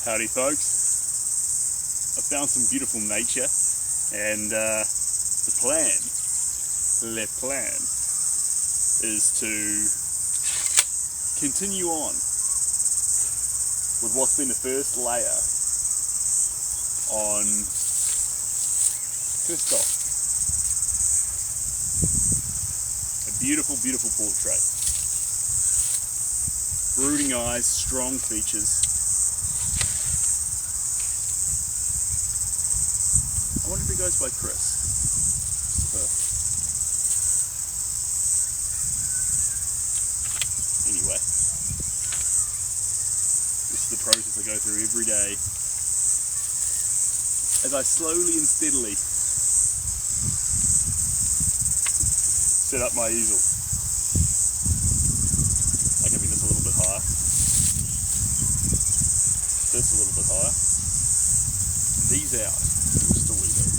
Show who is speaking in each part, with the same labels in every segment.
Speaker 1: Howdy folks, I found some beautiful nature and the plan is to continue on with what's been the first layer on Christophe. A beautiful, beautiful portrait. Brooding eyes, strong features. I wonder if he goes by Chris. Anyway, this is the process I go through every day as I slowly and steadily set up my easel. I can bring this a little bit higher, this a little bit higher, and these out just a wee bit.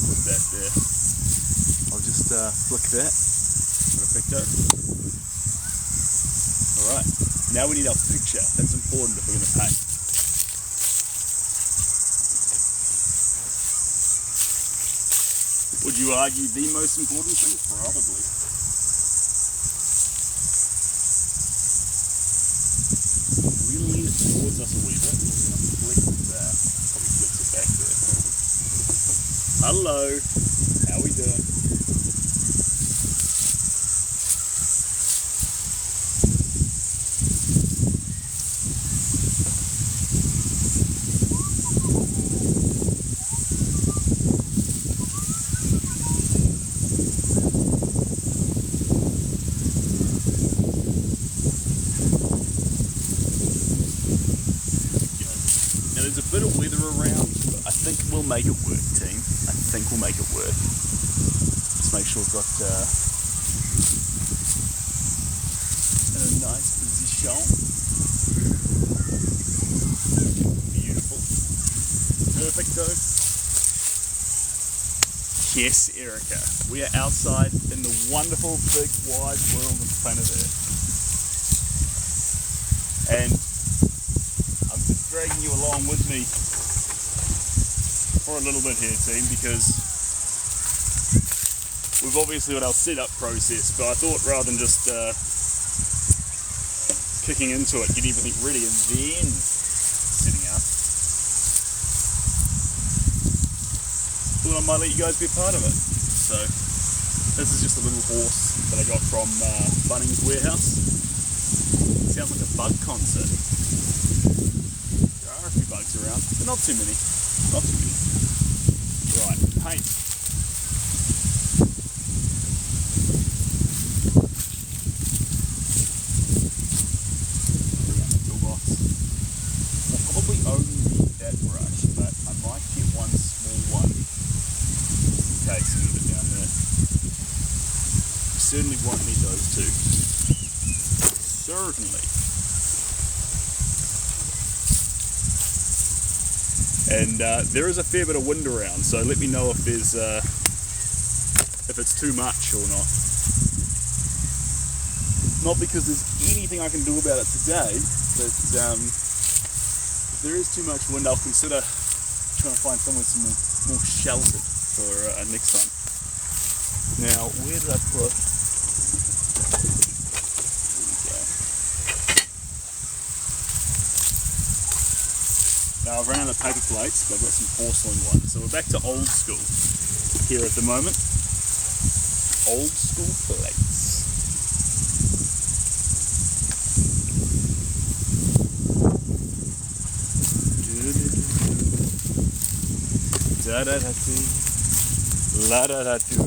Speaker 1: Put that there. I'll just flick that. Perfecto. Alright, now we need our picture. That's important if we're going to paint. Would you argue the most important thing? Probably. We're going to lean it towards us a wee bit. We're going to flick that. Probably flicks it back there. Hello. How we doing? There's a bit of weather around, but I think we'll make it work, team. I think we'll make it work. Just make sure we've got in a nice position. Beautiful. Perfecto. Yes, Erica. We are outside in the wonderful, big, wide world of planet Earth. And dragging you along with me for a little bit here, team, because we've obviously got our setup process, but I thought rather than just kicking into it, getting everything ready and then setting up, thought I might let you guys be a part of it. So this is just a little horse that I got from Bunnings Warehouse. It sounds like a bug concert. A few bugs around, but not too many. Not too many. Right, paint. Bring out the toolbox. I'll probably only need that brush, but I might get one small one in case a little bit down there. You certainly won't need those two. Certainly. And there is a fair bit of wind around, so let me know if there's if it's too much or not. Not because there's anything I can do about it today, but if there is too much wind, I'll consider trying to find somewhere some more sheltered for next time. Now, where did I put? Now I've run out of paper plates, but I've got some porcelain ones. So we're back to old school here at the moment. Old school plates. Da da da doo, la da da doo.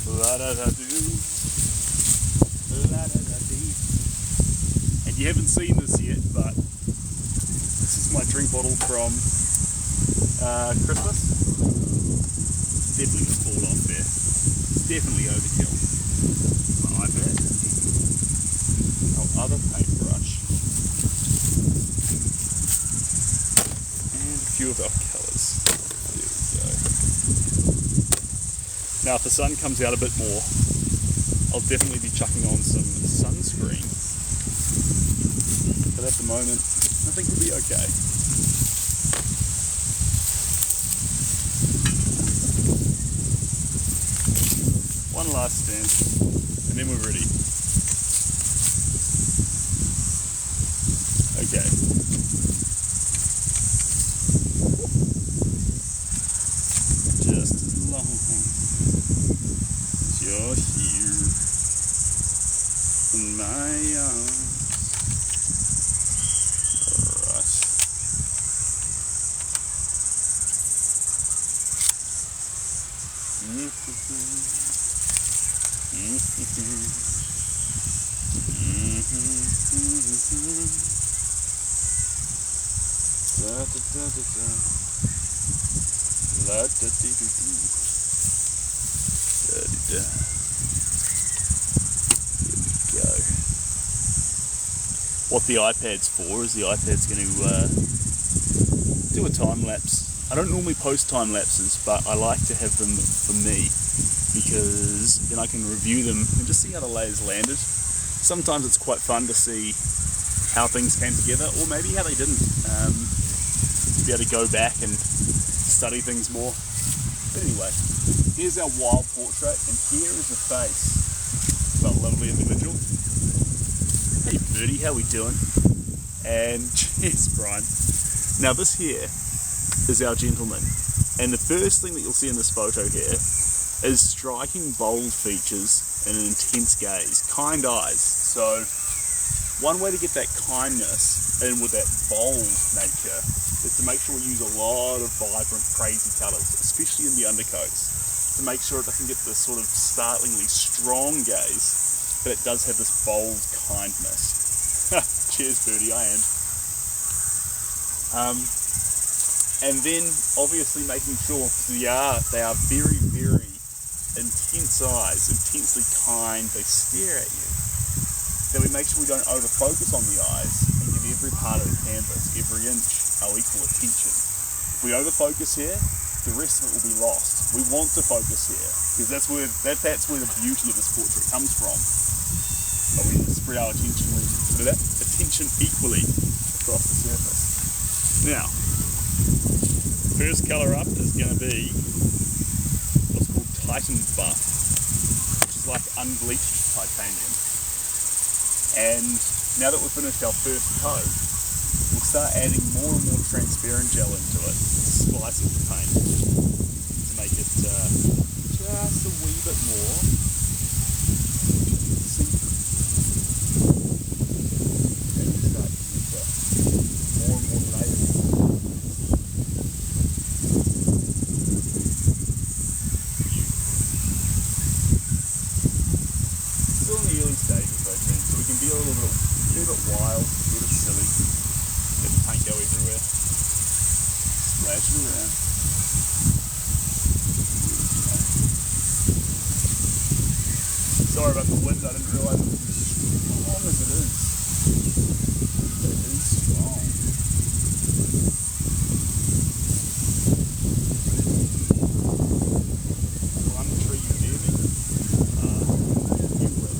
Speaker 1: La da da doo. La da da dee. And you haven't seen this yet, but this is my drink bottle from Christmas. Definitely gonna fall off there. Definitely overkill. My iPad. Our other paintbrush. And a few of our colours. There we go. Now if the sun comes out a bit more, I'll definitely be chucking on some screen. But at the moment, I think we'll be okay. One last stand, and then we're ready. Okay. Just as long as you're here in my arms. What the iPad's for is the iPad's going to do a time lapse. I don't normally post time lapses, but I like to have them for me because then I can review them and just see how the layers landed. Sometimes it's quite fun to see how things came together, or maybe how they didn't. To be able to go back and study things more. But anyway, here's our wild portrait, and here is the face of our lovely individual. Hey Birdie, how we doing? And cheers, Brian. Now this here is our gentleman, and the first thing that you'll see in this photo here is striking bold features and an intense gaze, kind eyes. So one way to get that kindness and with that bold nature is to make sure we use a lot of vibrant, crazy colours, especially in the undercoats, to make sure it doesn't get this sort of startlingly strong gaze, but it does have this bold kindness. Cheers, Birdie, I am. And then obviously making sure, because they are very, very intense eyes, intensely kind, they stare at you, that we make sure we don't over-focus on the eyes and give every part of the canvas, every inch, our equal attention. If we over-focus here, the rest of it will be lost. We want to focus here, because that's where the beauty of this portrait comes from. But we need to spread our attention equally across the surface. Now, first colour up is going to be what's called Titan Buff, which is like unbleached titanium. And now that we've finished our first coat, we'll start adding more and more transparent gel into it, splicing the paint to make it just a wee bit more see-through. And we start getting into more and more layers. Still in the early stages, I think, so we can be a little bit wild, a little bit silly, let the paint go everywhere, splash it around. Sorry about the wind, I didn't realise it was as strong as it is. It is strong. One tree you near me. You will.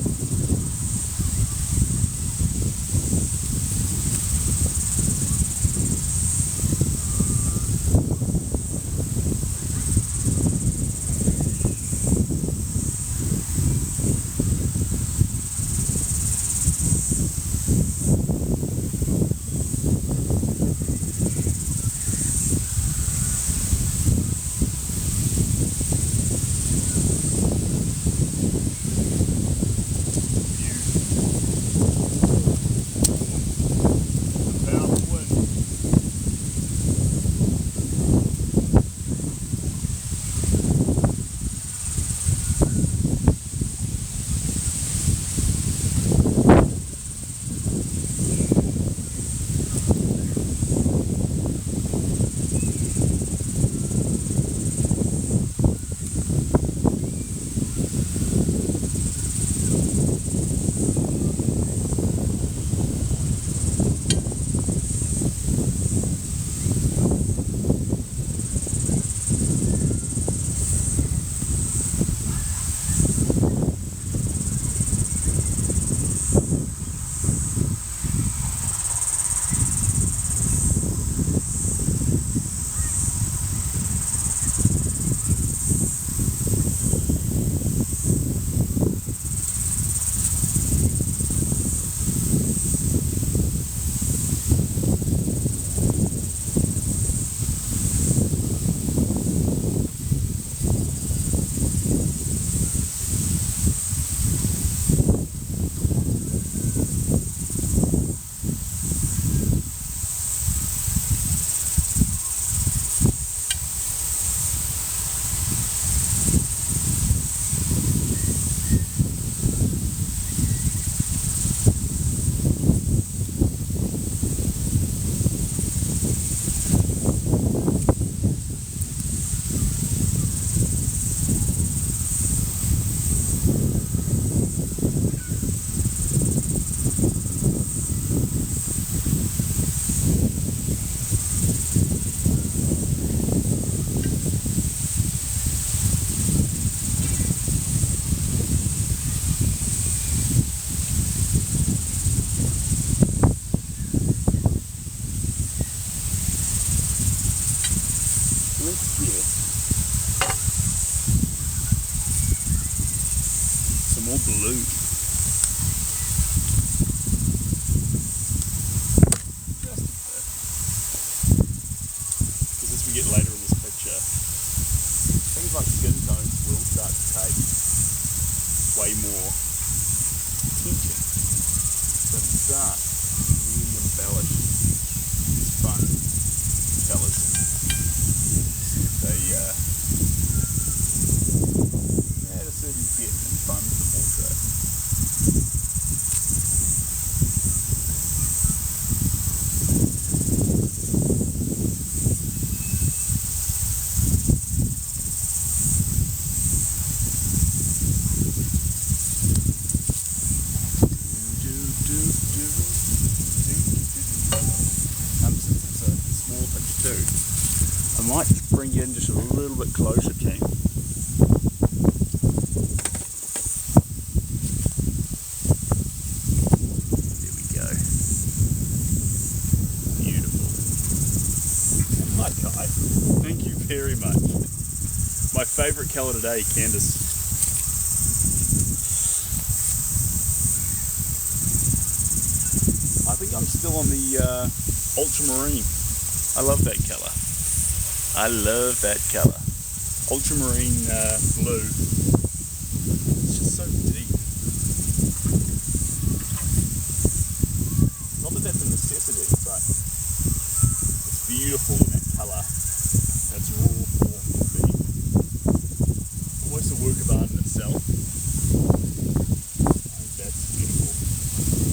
Speaker 1: sure. Some more blue. Just a bit. Because as we get later in this picture, things like skin tones will start to take way more attention. So to start, really embellish these fun colours. They add a certain depth and fun to the portrait. Since it's a small picture too, I might just bring you in just a little bit closer, team. There we go. Beautiful. Hi Kai, thank you very much. My favourite colour today, Candice. I think I'm still on the ultramarine. I love that colour. I love that colour. Ultramarine blue. It's just so deep. Not that that's a necessity, but it's beautiful in that colour. That's raw form can be. Almost a work of art in itself. I think that's beautiful.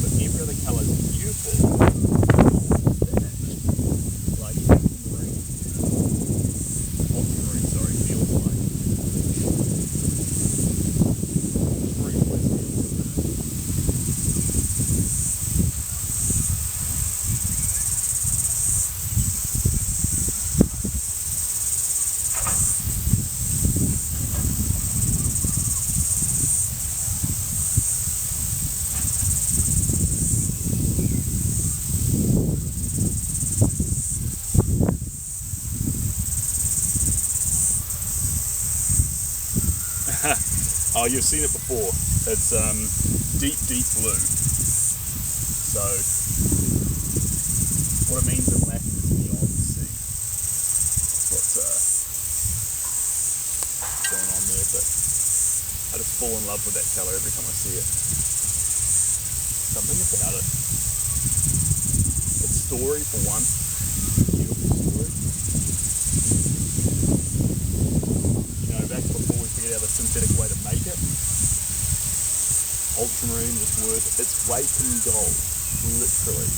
Speaker 1: But every other colour is beautiful. Oh, you've seen it before. It's deep, deep blue. So, what it means in Latin is beyond the sea. That's what's going on there, but I just fall in love with that colour every time I see it. Something about it. Its story, for one. Beautiful story. Back before we figured out a synthetic way to make it, ultramarine was worth its weight in gold, literally.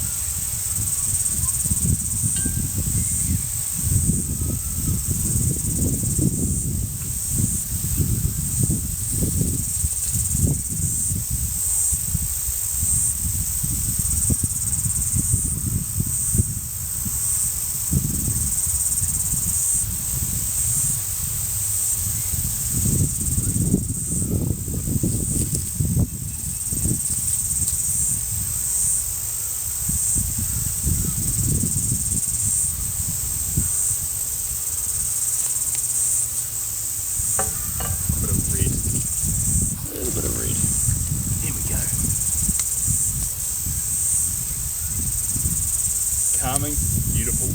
Speaker 1: Calming, beautiful.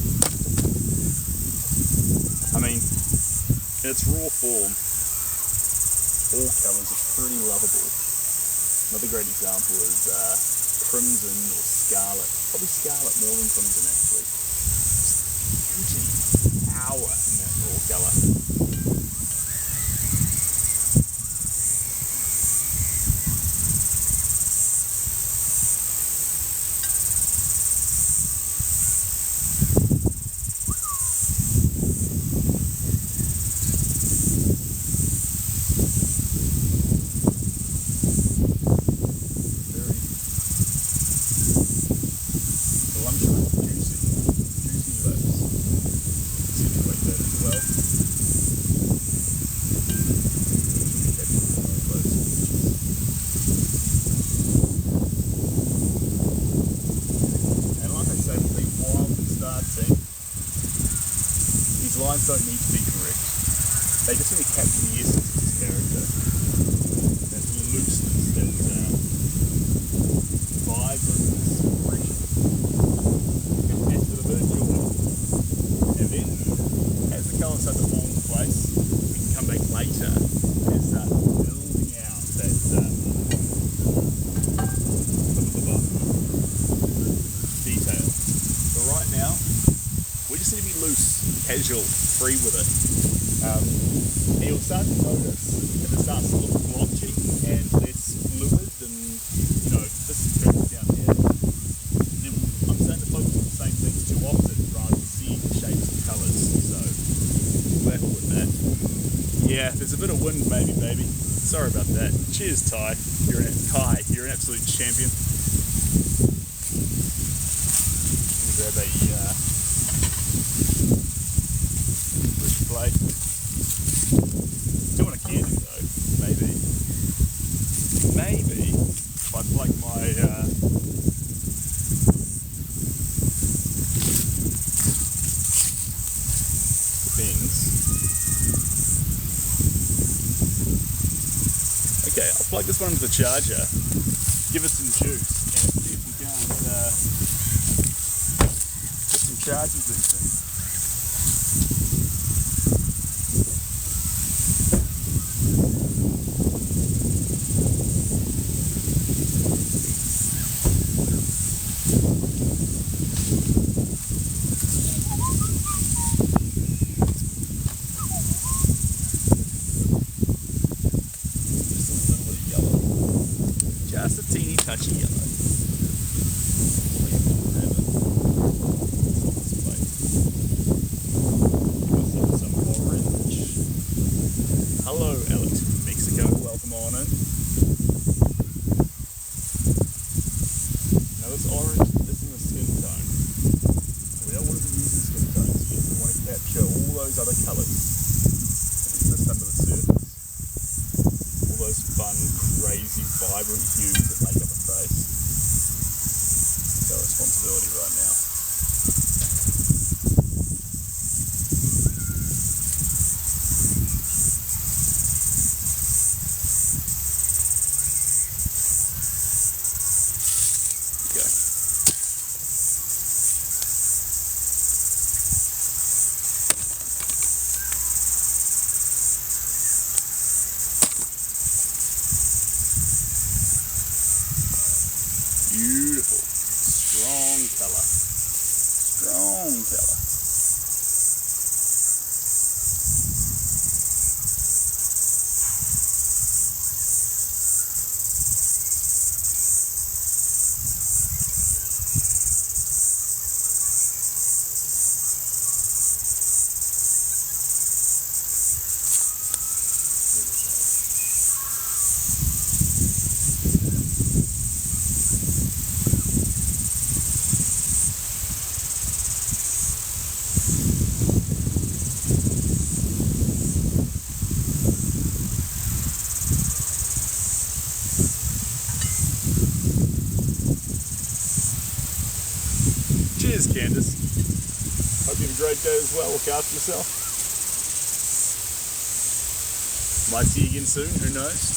Speaker 1: I mean, in its raw form, all colours are pretty lovable. Another great example is crimson or scarlet. Probably scarlet more than crimson actually. Beauty, power in that raw colour. Juicy lips. Accentuate that. they just seem to capture the essence of this character. That looseness, that vibrant expression. That's with a bit of joy. And then, as the colours start to fall into place, we can come back later and start building out that detail. But right now, we just need to be loose, casual, free with it. And you'll start to notice if it starts to look blotchy and less fluid than, this is perfect down here. Then I'm starting to focus on the same things too often rather than seeing the shapes and colours. So, careful with that. Yeah, there's a bit of wind maybe, baby. Sorry about that. Cheers, Ty. You're an absolute champion. Let me grab a blade. Do what I can do though. Maybe if I plug my things. Okay, I'll plug this one into the charger, give it some juice, and see if we can't get some charges in things. Just a teeny touchy yellow. Some orange. Hello, Alex from Mexico. Welcome on in. Now this orange isn't a skin tone. We don't want to be using skin tones yet. We want to capture all those other colours that exist under the surface. All those fun, crazy, vibrant hues that make up a face. It's our responsibility right now. Okay. Beautiful, strong colour. Cheers, Candace. Hope you have a great day as well. Look after yourself. Might see you again soon, who knows?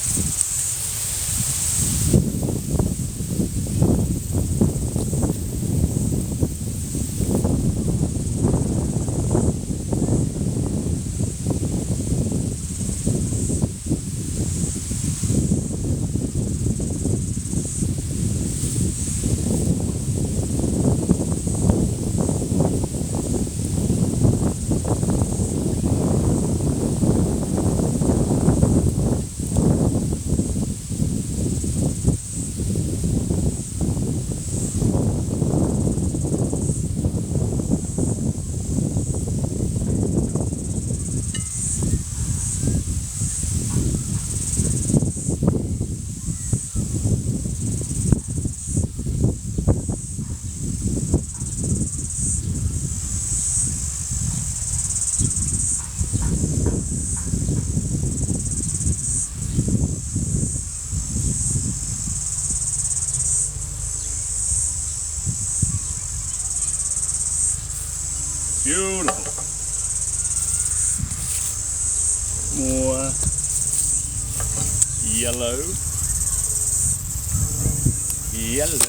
Speaker 1: more yellow. Yellow.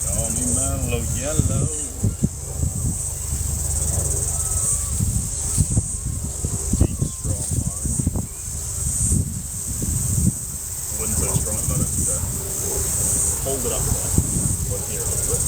Speaker 1: Call me mellow yellow. Deep, strong orange. Wouldn't so strong if I didn't hold it up one here a little bit.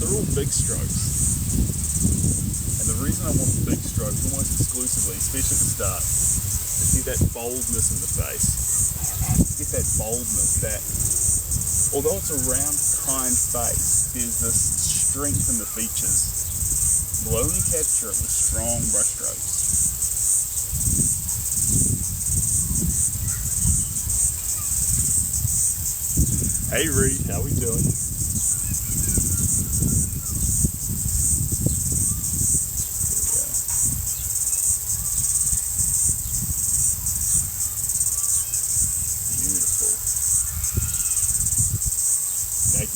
Speaker 1: They're all big strokes, and the reason I want big strokes almost exclusively, especially at the start, is to see that boldness in the face. Get that boldness, that although it's a round, kind face, there's this strength in the features. We'll only capture it with strong brush strokes. Hey Reed, how we doing?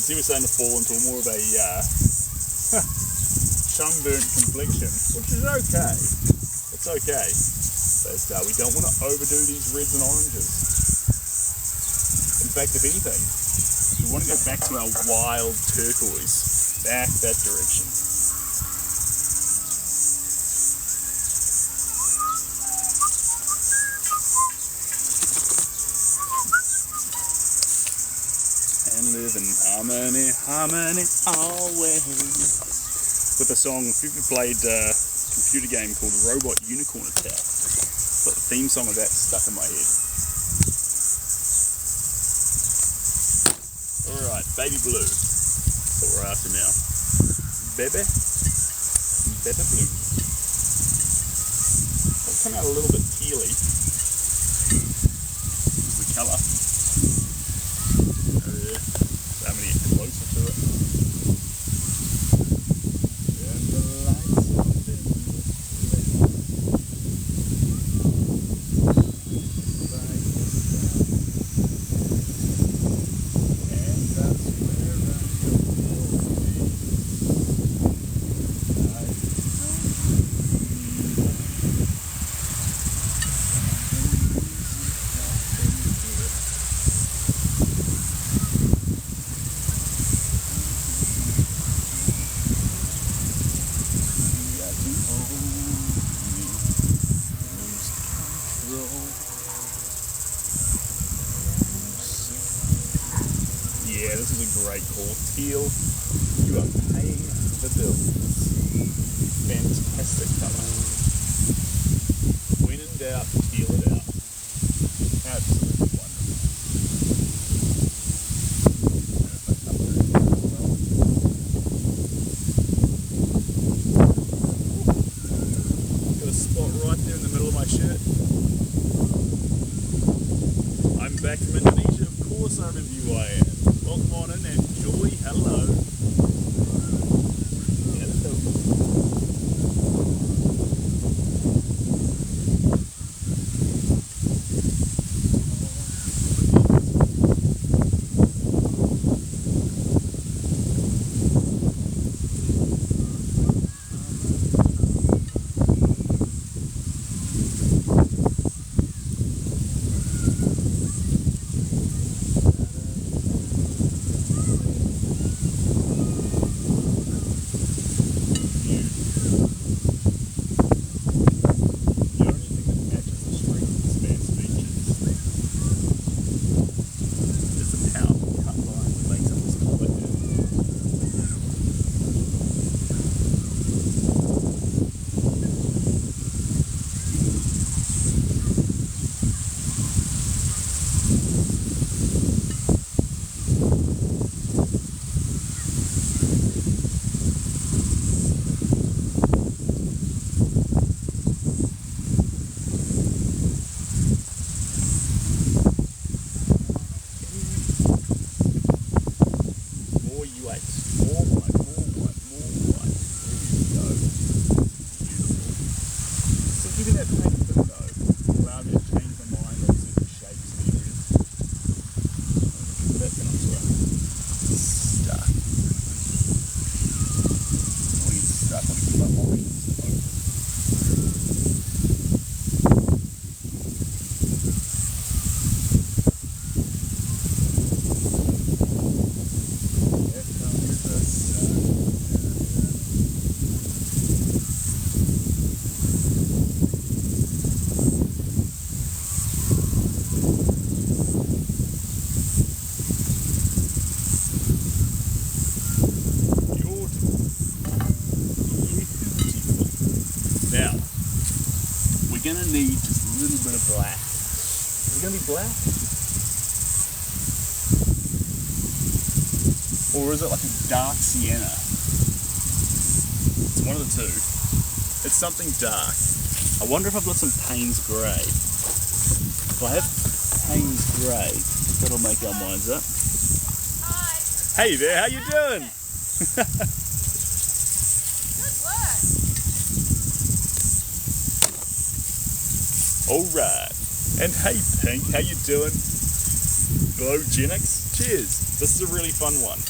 Speaker 1: See, we're starting to fall into more of a sunburnt complexion, which is okay. It's okay, but we don't want to overdo these reds and oranges. In fact, if anything, we want to go back to our wild turquoise, back that direction. Live in harmony, harmony always. With a song, if you've ever played a computer game called Robot Unicorn Attack, but the theme song of that stuck in my head. Alright, baby blue. That's what we're after now. Baby blue. It'll come out a little bit tealy. The colour. Closer to it. And the lights are dim. And that's where I go. Yeah, this is a great call. Teal, you are paying the bills. Fantastic colour. When in doubt, teal it out. Absolutely wonderful. Got a spot right there in the middle of my shirt. I'm back from Indonesia. Of course I remember who I am. Welcome on in and Joy, hello. Hello. Keeping that paint thin though allowed me to change my mind on certain shapes and areas. That's going onto a stuck. We need to start on to keep my options open. Now, we're going to need just a little bit of black. Is it going to be black? Or is it like a dark sienna? It's one of the two. It's something dark. I wonder if I've got some Payne's Grey. If I have Payne's Grey, that'll make our minds up.
Speaker 2: Hi.
Speaker 1: Hey there, how you doing? Alright, and hey Pink, how you doing? Glowgenics, cheers. This is a really fun one.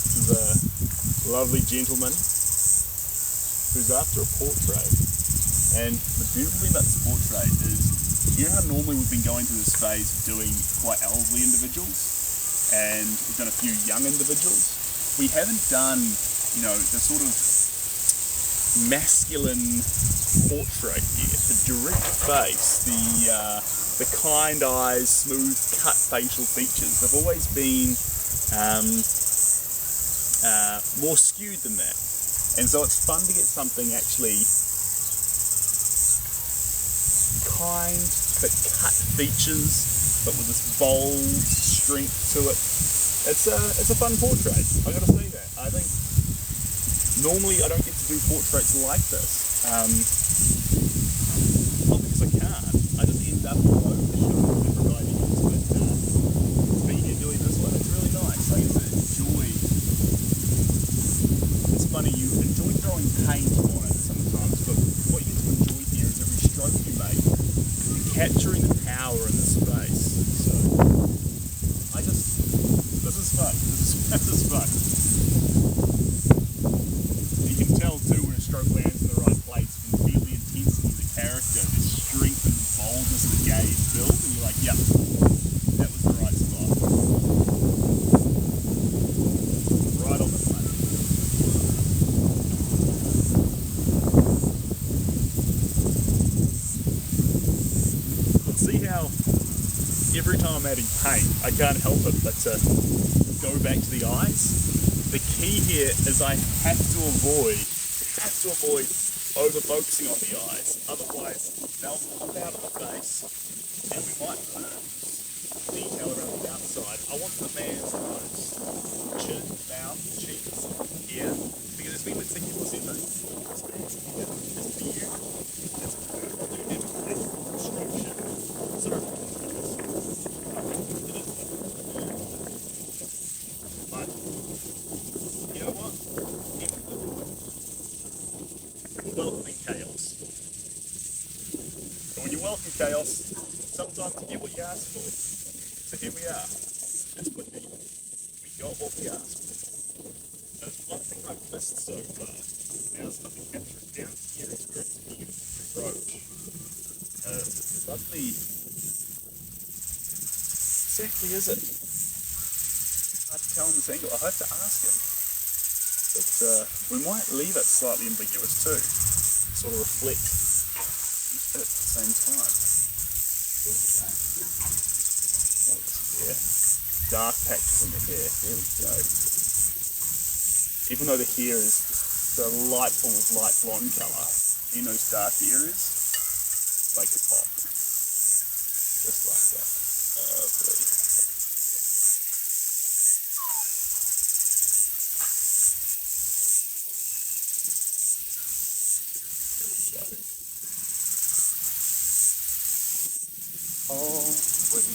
Speaker 1: This is a lovely gentleman who's after a portrait. And the beautiful thing about this portrait is, you know how normally we've been going through this phase of doing quite elderly individuals, and we've done a few young individuals. We haven't done, you know, the sort of masculine portrait yet, the direct face, the kind eyes, smooth cut facial features. They've always been more skewed than that, and so it's fun to get something actually kind but cut features, but with this bold strength to it. It's a fun portrait. I gotta say that. I think normally I don't get to do portraits like this. Not because I can't, I just end up all over the shop with different ideas, but being here doing this one, it's really nice. I get to enjoy. It's funny, you enjoy throwing paint on it sometimes, but what you get to enjoy here is every stroke you make, you're capturing the power in the space. So, this is fun. This is fun. You can tell too when a stroke lands in the right place. You can feel the intensity of the character, the strength and the boldness of the gaze build, and you're like, yep, that was the right spot. Right on the money. Let's see how every time I'm adding paint, I can't help it but to go back to the eyes. The key here is I have to avoid over focusing on the eyes, otherwise they'll pop out of the face and we might lose detail around the outside. I want the man's nose, chin, mouth, cheeks, ear, because it's been meticulous in it. This man's ear is beautiful. It's perfectly different structure. So but you know what? We're welcoming chaos. And when you welcome chaos, sometimes you get what you ask for. So here we are. It's Whitney. We got what we asked for. There's one thing I've missed so far. Now it's nothing captured down here is where it's beautiful approach. Lovely. Exactly is it? Hard to tell in this angle. I have to ask him. But we might leave it slightly ambiguous too. Sort of reflect it at the same time. Yeah. Dark patches in the hair. There we go. Even though the hair is the delightful light blonde colour, in those dark areas, make it pop. Just like that. Lovely. Oh, wait.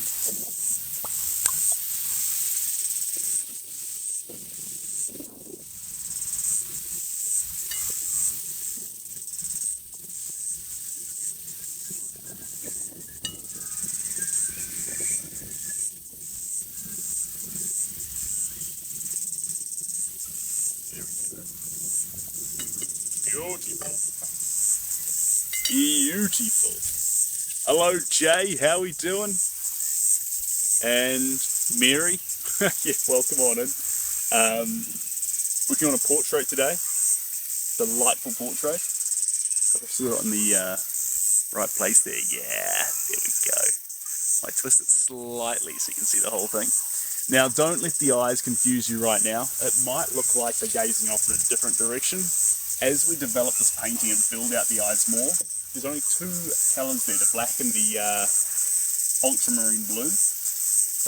Speaker 1: Beautiful. Beautiful. Hello, Jay. How we doing? And Mary. Yeah, welcome on in. Working on a portrait today. Delightful portrait. I've still got it in the right place there. Yeah, there we go. I twist it slightly so you can see the whole thing. Now, don't let the eyes confuse you right now. It might look like they're gazing off in a different direction. As we develop this painting and build out the eyes more, there's only two colours there, the black and the ultramarine blue.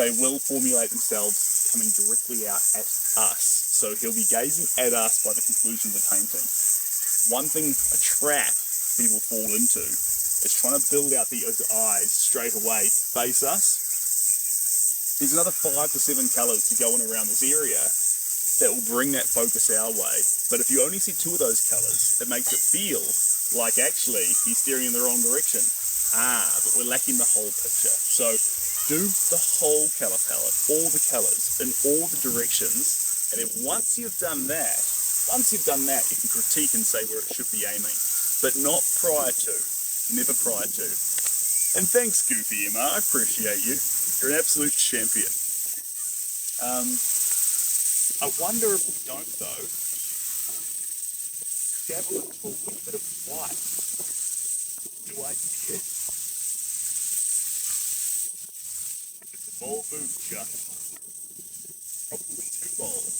Speaker 1: They will formulate themselves coming directly out at us. So he'll be gazing at us by the conclusion of the painting. One thing, a trap people fall into, is trying to build out the eyes straight away to face us. There's another 5 to 7 colours to go in around this area that will bring that focus our way. But if you only see 2 of those colours, it makes it feel like actually he's steering in the wrong direction. But we're lacking the whole picture. So do the whole colour palette, all the colours, in all the directions, and then once you've done that, you can critique and say where it should be aiming. But not prior to. Never prior to. And thanks, Goofy Emma, I appreciate you. You're an absolute champion. I wonder if we don't, though, dabble into a wee bit of white. Do I dare? It's a bold move, Chuck. Probably too bold.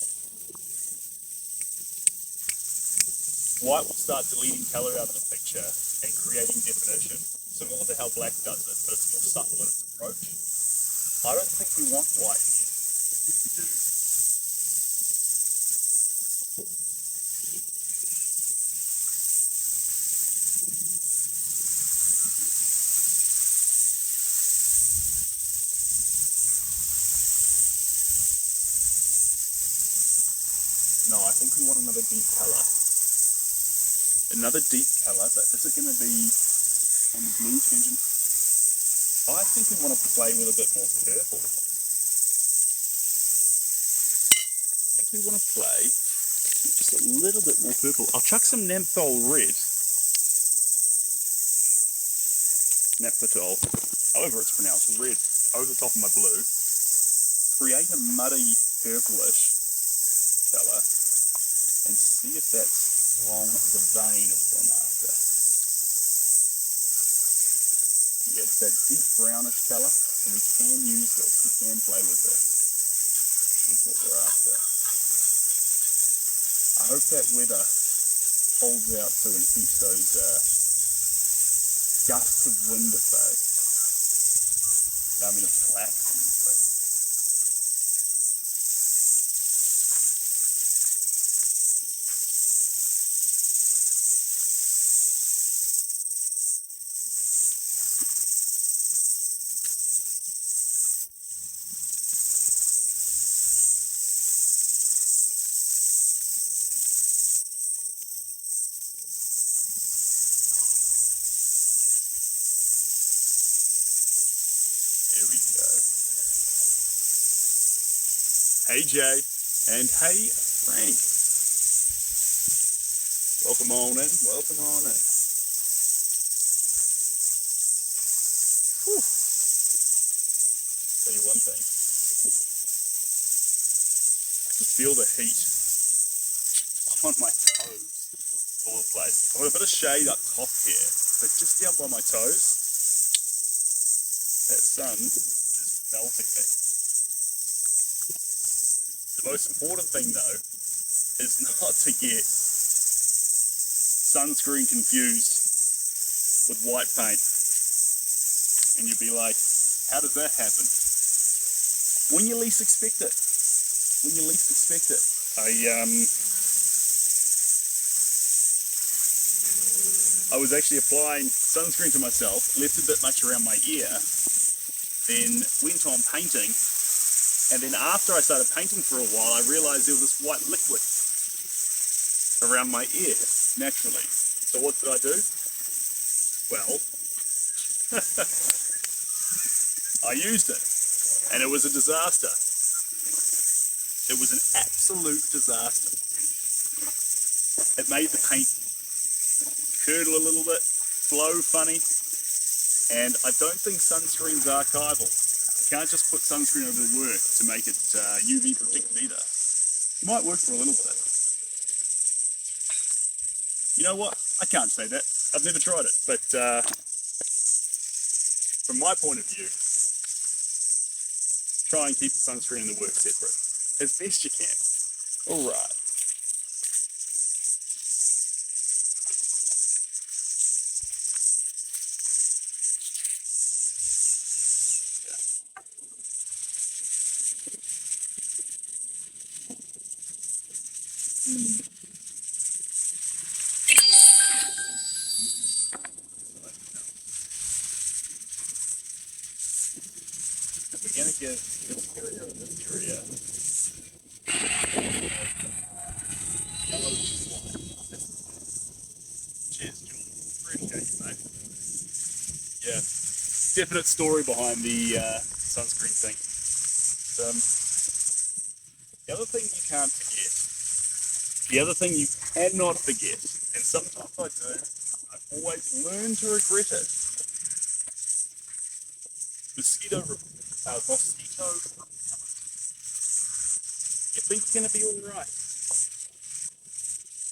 Speaker 1: White will start deleting colour out of the picture and creating definition. Similar to how black does it, but it's more subtle in its approach. I don't think we want white here. We do. No, I think we want another deep colour. Another deep colour, but is it going to be on the blue tangent? I think we want to play with a bit more purple. I think we want to play just a little bit more purple. I'll chuck some naphthol red. Naphthol, however it's pronounced, red, over the top of my blue. Create a muddy purplish colour and see if that's along the vein of what I'm after. Yeah, it's that deep brownish colour, and we can use this, we can play with this. That's what we're after. I hope that weather holds out too and keeps those gusts of wind at bay. I mean, it's relaxing, but there we go. Hey Jay, and hey Frank. Welcome on in, welcome on in. Whew. Tell you one thing. I can feel the heat on my toes all the place. I've got a bit of shade up top here, but just down by my toes, that sun is melting me. The most important thing though is not to get sunscreen confused with white paint. And you'd be like, how does that happen? When you least expect it. When you least expect it. I was actually applying sunscreen to myself, left a bit much around my ear, then went on painting, and then after I started painting for a while, I realised there was this white liquid around my ear, naturally. So what did I do? Well, I used it, and it was a disaster. It was an absolute disaster. It made the paint curdle a little bit, flow funny, and I don't think sunscreen's archival. You can't just put sunscreen over the work to make it UV protected either. It might work for a little bit. You know what? I can't say that. I've never tried it, but from my point of view, try and keep the sunscreen and the work separate as best you can. All right. We're going to give the interior of this area yellow white. Cheers, John. Appreciate you, mate. Yeah, definite story behind the sunscreen thing. The other thing you can't forget, the other thing you cannot forget, and sometimes I do, I always learn to regret it. Mosquito repellent. You think you're going to be alright.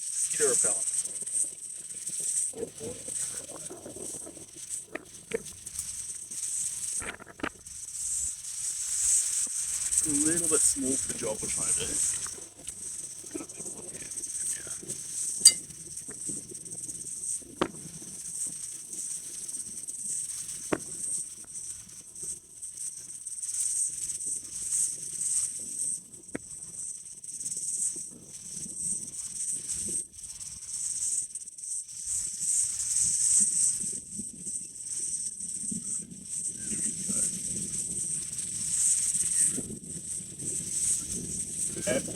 Speaker 1: Mosquito repellent. It's a little bit small for the job we're trying to do. And the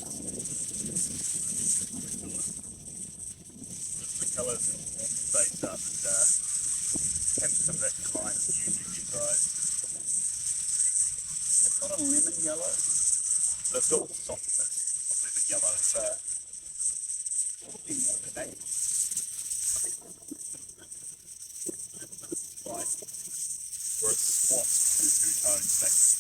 Speaker 1: colours warm the face up and have some of that kind of UV guys. It's not a lemon yellow, but it's got the softness of lemon yellow. It's probably more than that. Like, where it swaps to two-tone stacks.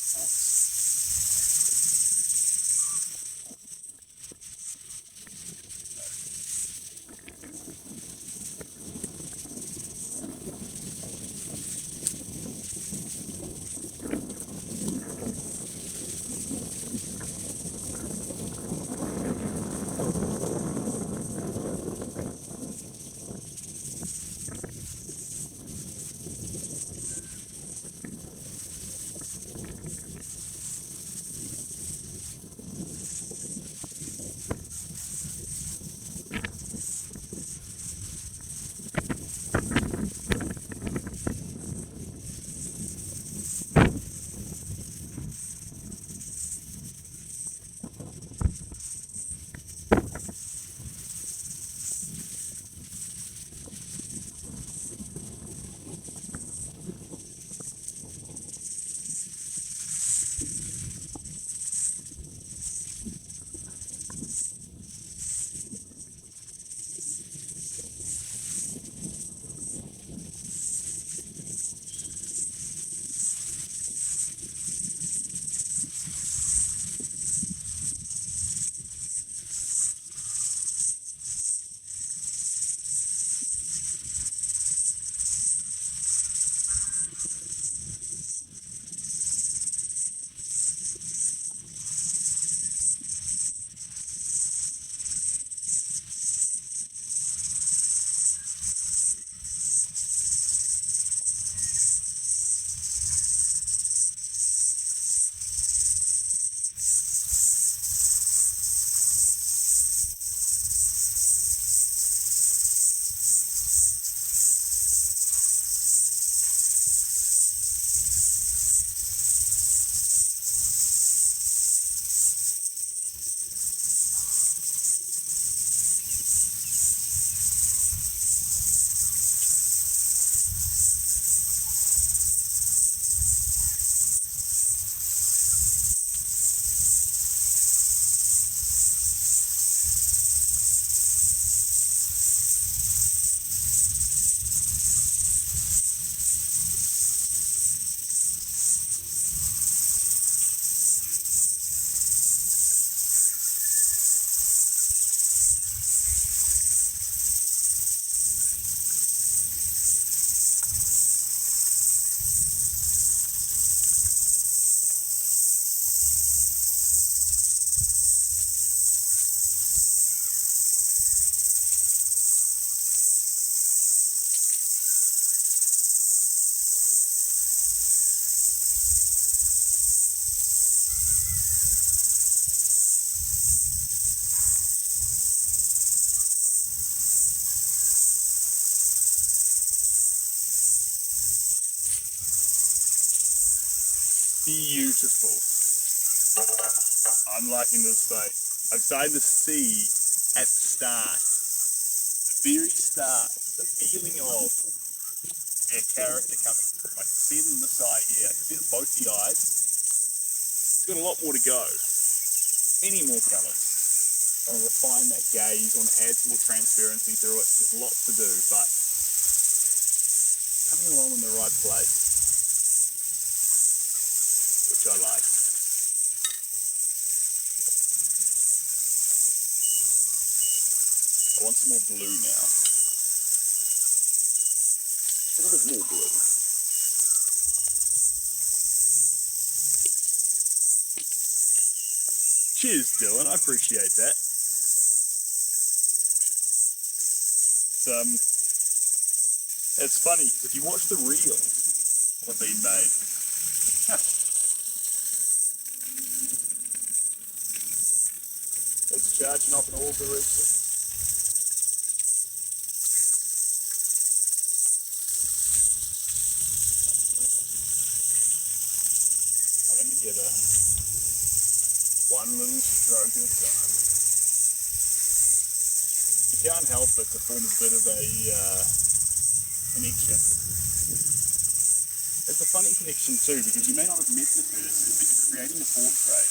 Speaker 1: Beautiful. I'm liking this boat. I'm starting to see at the start, the very start, the feeling of their character coming through. I can see it in the side here. I can see it in both the eyes. It's got a lot more to go. Many more colours. I want to refine that gaze, I want to add some more transparency through it. There's lots to do, but coming along in the right place, which I like. I want some more blue now. A little bit more blue. Cheers, Dylan. I appreciate that. It's funny, if you watch the reel of being made, it's charging off in all directions. Coming together, one little stroke at a time. You can't help but to form a bit of a connection. It's a funny connection too, because you may not have met the person, but you're creating a portrait.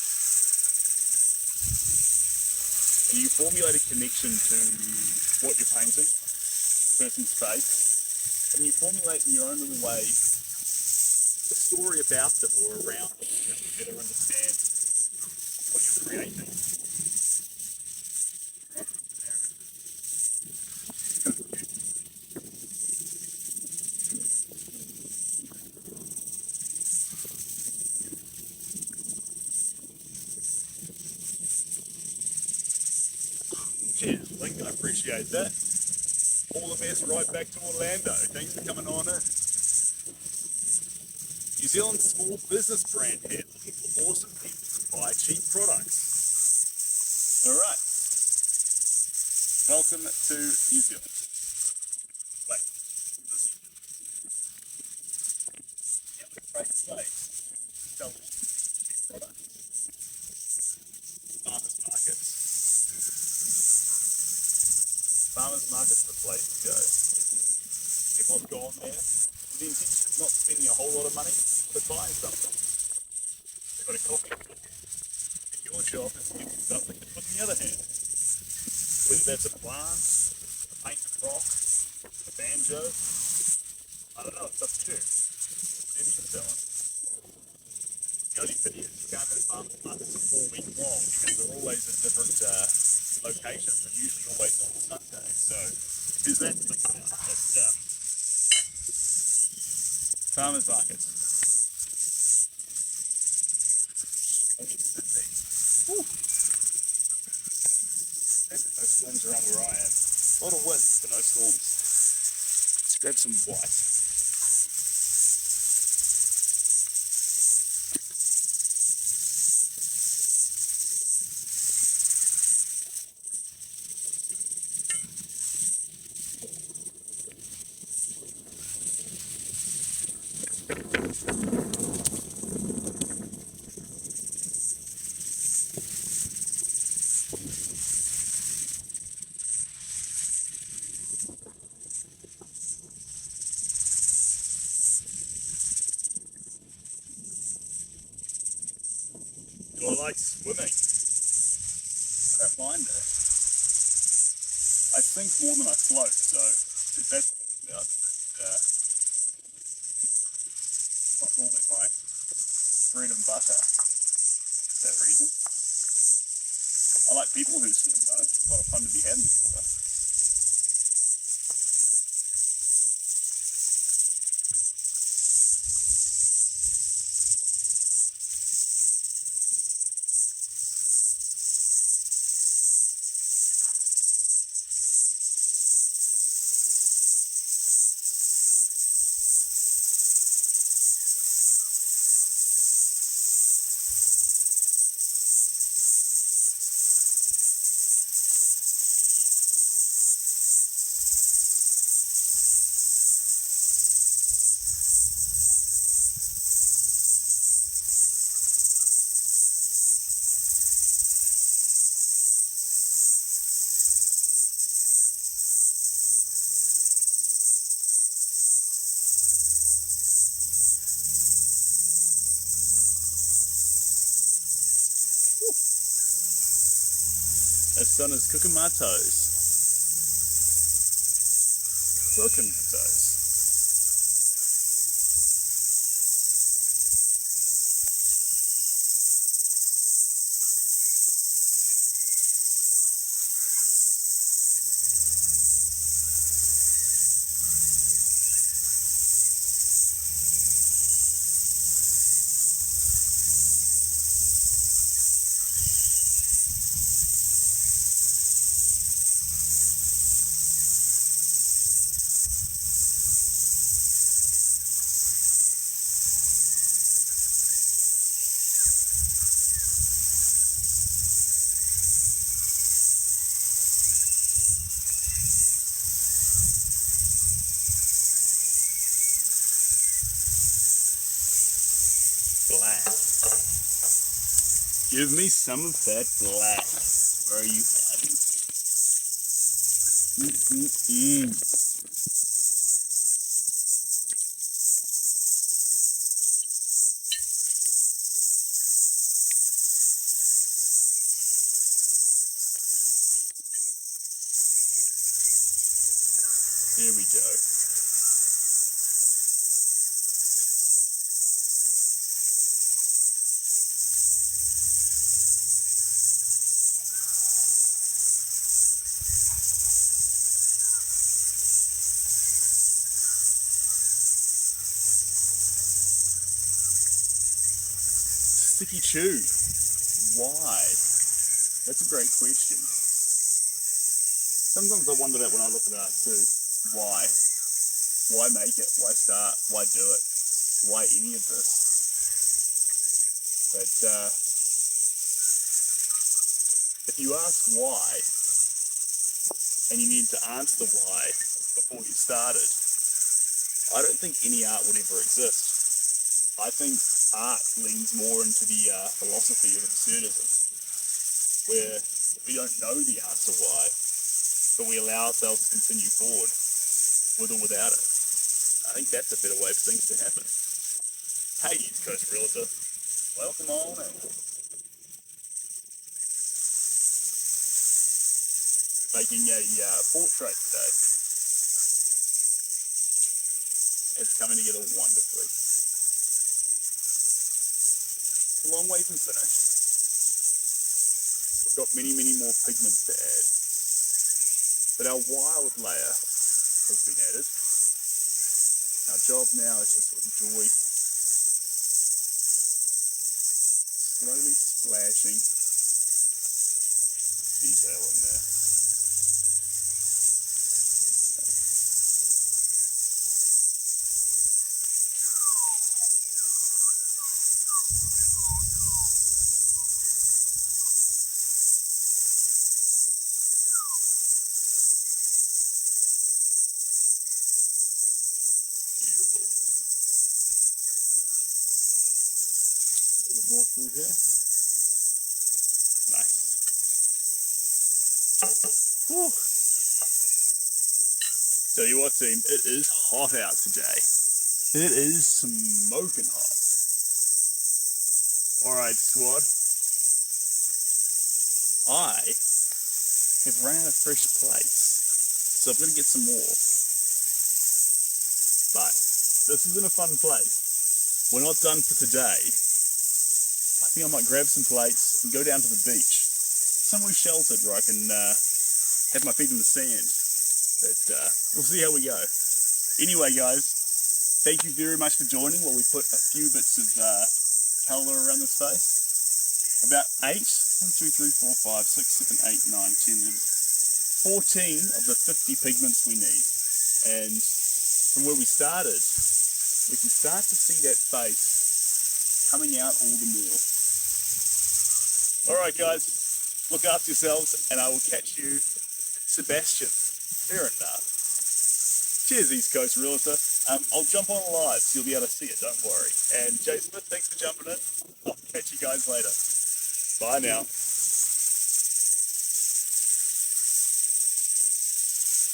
Speaker 1: And you formulate a connection to what you're painting, the person's face, and you formulate in your own little way a story about them or around them to better understand what you're creating. Cheers, Link, I appreciate that. All the best right back to Orlando. Thanks for coming on in. New Zealand's small business brand here, looking for awesome people to buy cheap products. Alright. Welcome to New Zealand. Wait. Yeah, we're great place. Sell cheap products. Farmers markets. Farmers market's the place to go. People have gone there with the intention of not spending a whole lot of money, but buying something. They've got a coffee. And your job is to give them something to put in the other hand. Whether that's a plant, a painted rock, a banjo, I don't know, it's up to you. Whatever you're selling. The only pity is you can't have farmers markets a full week long because they're always at different locations and usually always on Sunday. So there's that to think about. But farmers markets. Whew. No storms around where I am. A lot of wind, but no storms. Let's grab some white. Do I like swimming? I don't mind it. I sink more than I float, so that's about it. Not normally my bread and butter for that reason. I like people who swim though. It's a lot of fun to be had in the water. The sun is cooking my toes. Cooking my toes. Black. Give me some of that black. Where are you hiding? Here we go. Sticky chew. Why? That's a great question. Sometimes I wonder that when I look at art too. Why? Why make it? Why start? Why do it? Why any of this? But if you ask why, and you need to answer the why before you started, I don't think any art would ever exist. I think art leans more into the philosophy of absurdism, where we don't know the answer why, but we allow ourselves to continue forward with or without it. I think that's a better way for things to happen. Hey, East Coast Realtor, welcome on in. Making a portrait today. It's coming together wonderfully. It's a long way from finished. We've got many, many more pigments to add. But our wild layer has been added. Our job now is just to enjoy slowly splashing detail in there. Beautiful. A little more through here. Nice. Whew. Tell you what, team, it is hot out today. It is smoking hot. Alright, squad. I have ran out of fresh plates, so I'm going to get some more. But this isn't a fun place. We're not done for today. I think I might grab some plates and go down to the beach. Somewhere sheltered where I can have my feet in the sand. But we'll see how we go. Anyway, guys, thank you very much for joining while we put a few bits of colour around this face. About 8, 1, 2, 3, 4, 5, 6, 7, 8, 9, 10, 14 of the 50 pigments we need. And from where we started, we can start to see that face coming out all the more. Alright guys, look after yourselves and I will catch you, Sebastian. Fair enough. Cheers, East Coast Realtor. I'll jump on live so you'll be able to see it, don't worry. And Jay Smith, thanks for jumping in. I'll catch you guys later. Bye now.